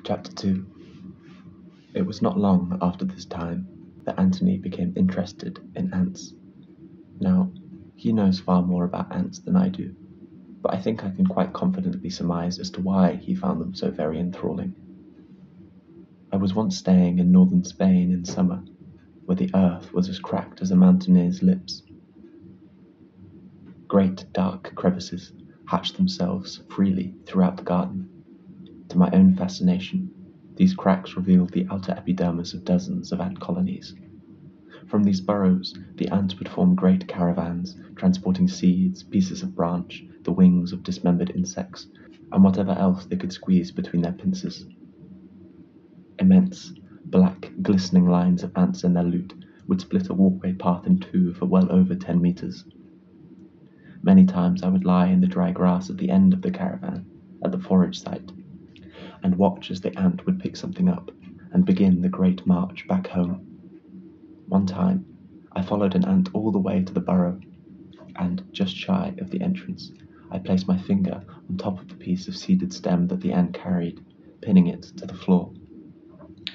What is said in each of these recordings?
Chapter 2. It was not long after this time that Anthony became interested in ants. Now, he knows far more about ants than I do, but I think I can quite confidently surmise as to why he found them so very enthralling. I was once staying in northern Spain in summer, where the earth was as cracked as a mountaineer's lips. Great dark crevices hatched themselves freely throughout the garden. To my own fascination, these cracks revealed the outer epidermis of dozens of ant colonies. From these burrows, the ants would form great caravans, transporting seeds, pieces of branch, the wings of dismembered insects, and whatever else they could squeeze between their pincers. Immense, black, glistening lines of ants and their loot would split a walkway path in two for well over 10 meters. Many times I would lie in the dry grass at the end of the caravan, at the forage site, and watch as the ant would pick something up and begin the great march back home. One time, I followed an ant all the way to the burrow, and just shy of the entrance, I placed my finger on top of the piece of seeded stem that the ant carried, pinning it to the floor.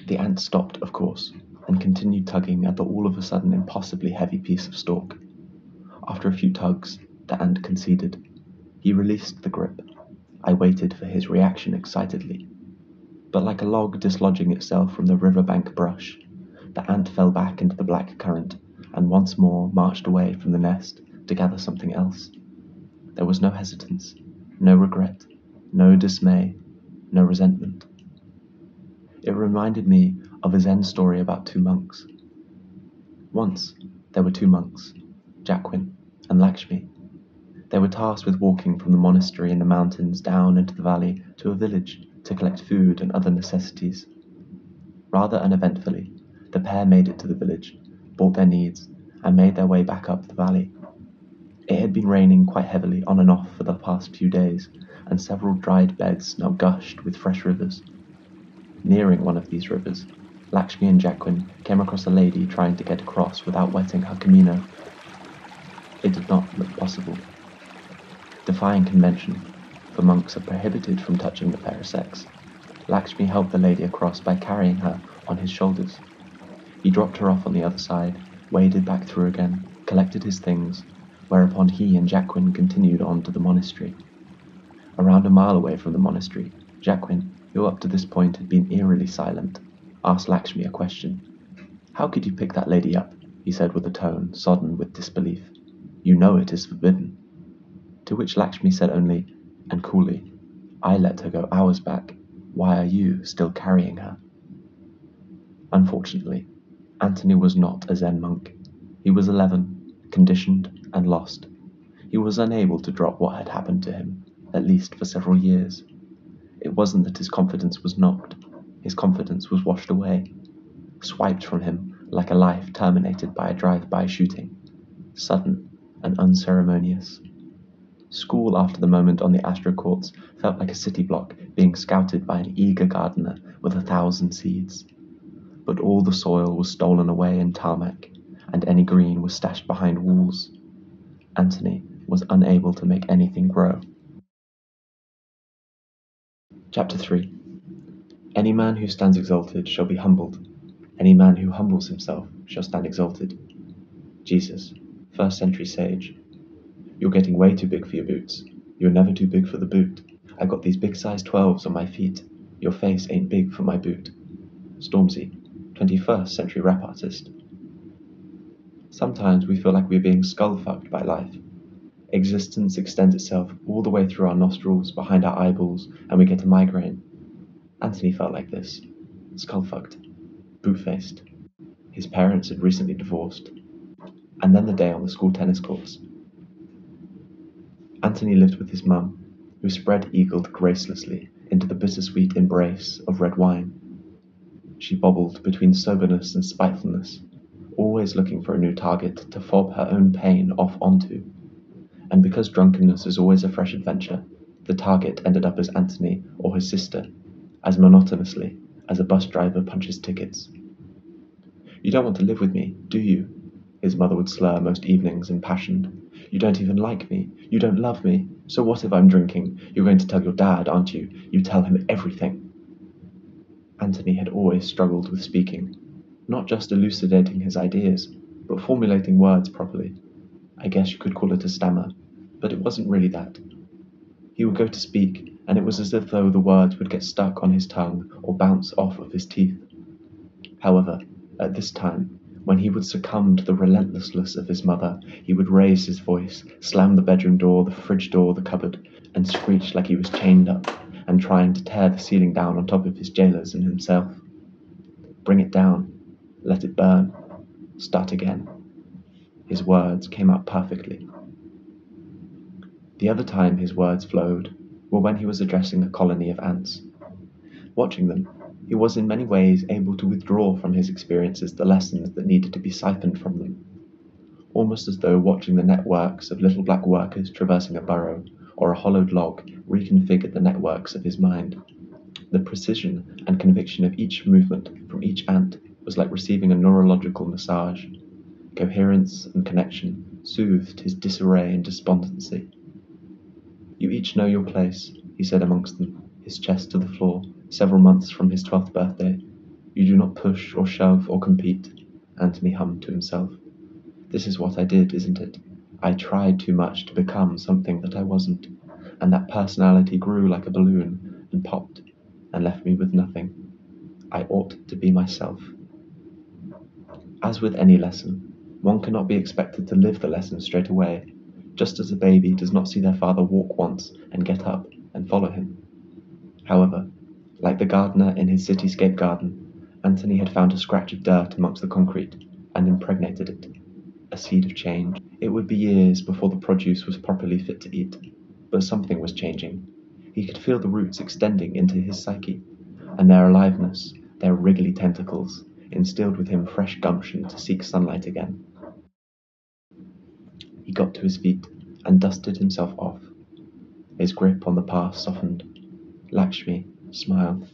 The ant stopped, of course, and continued tugging at the all of a sudden impossibly heavy piece of stalk. After a few tugs, the ant conceded. He released the grip. I waited for his reaction excitedly. But like a log dislodging itself from the riverbank brush, the ant fell back into the black current and once more marched away from the nest to gather something else. There was no hesitance, no regret, no dismay, no resentment. It reminded me of a Zen story about two monks. Once, there were two monks, Jacquin and Lakshmi. They were tasked with walking from the monastery in the mountains down into the valley to a village to collect food and other necessities. Rather uneventfully, the pair made it to the village, bought their needs, and made their way back up the valley. It had been raining quite heavily on and off for the past few days, and several dried beds now gushed with fresh rivers. Nearing one of these rivers, Lakshmi and Jacquin came across a lady trying to get across without wetting her kimono. It did not look possible. Defying convention, for monks are prohibited from touching the pair of sex, Lakshmi helped the lady across by carrying her on his shoulders. He dropped her off on the other side, waded back through again, collected his things, whereupon he and Jacquin continued on to the monastery. Around a mile away from the monastery, Jacquin, who up to this point had been eerily silent, asked Lakshmi a question. "How could you pick that lady up?" he said with a tone sodden with disbelief. "You know it is forbidden." To which Lakshmi said only, and coolly, "I let her go hours back. Why are you still carrying her?" Unfortunately, Anthony was not a Zen monk. He was 11, conditioned and lost. He was unable to drop what had happened to him, at least for several years. It wasn't that his confidence was knocked. His confidence was washed away, swiped from him like a life terminated by a drive-by shooting, sudden and unceremonious. School after the moment on the Astro Courts felt like a city block being scouted by an eager gardener with 1,000 seeds. But all the soil was stolen away in tarmac, and any green was stashed behind walls. Anthony was unable to make anything grow. Chapter 3. Any man who stands exalted shall be humbled. Any man who humbles himself shall stand exalted. Jesus, 1st century sage. You're getting way too big for your boots. You're never too big for the boot. I got these big size 12s on my feet. Your face ain't big for my boot. Stormzy, 21st century rap artist. Sometimes we feel like we're being skull-fucked by life. Existence extends itself all the way through our nostrils, behind our eyeballs, and we get a migraine. Anthony felt like this. Skull-fucked. Boot-faced. His parents had recently divorced. And then the day on the school tennis courts. Anthony lived with his mum, who spread-eagled gracelessly into the bittersweet embrace of red wine. She bobbled between soberness and spitefulness, always looking for a new target to fob her own pain off onto. And because drunkenness is always a fresh adventure, the target ended up as Anthony or his sister, as monotonously as a bus driver punches tickets. "You don't want to live with me, do you?" his mother would slur most evenings, impassioned. "You don't even like me. You don't love me. So what if I'm drinking? You're going to tell your dad, aren't you? You tell him everything." Anthony had always struggled with speaking, not just elucidating his ideas, but formulating words properly. I guess you could call it a stammer, but it wasn't really that. He would go to speak, and it was as if though the words would get stuck on his tongue or bounce off of his teeth. However, at this time, when he would succumb to the relentlessness of his mother, he would raise his voice, slam the bedroom door, the fridge door, the cupboard, and screech like he was chained up and trying to tear the ceiling down on top of his jailers and himself. Bring it down. Let it burn. Start again. His words came out perfectly. The other time his words flowed were when he was addressing a colony of ants. Watching them, he was in many ways able to withdraw from his experiences the lessons that needed to be siphoned from them, almost as though watching the networks of little black workers traversing a burrow or a hollowed log reconfigured the networks of his mind. The precision and conviction of each movement from each ant was like receiving a neurological massage. Coherence and connection soothed his disarray and despondency. You each know your place, he said amongst them, his chest to the floor, several months from his 12th birthday. You do not push or shove or compete, Anthony hummed to himself. This is what I did, isn't it? I tried too much to become something that I wasn't, and that personality grew like a balloon and popped and left me with nothing. I ought to be myself. As with any lesson, one cannot be expected to live the lesson straight away, just as a baby does not see their father walk once and get up and follow him. However, like the gardener in his cityscape garden, Anthony had found a scratch of dirt amongst the concrete and impregnated it, a seed of change. It would be years before the produce was properly fit to eat, but something was changing. He could feel the roots extending into his psyche, and their aliveness, their wriggly tentacles, instilled with him fresh gumption to seek sunlight again. He got to his feet and dusted himself off. His grip on the path softened. Lakshmi smiled.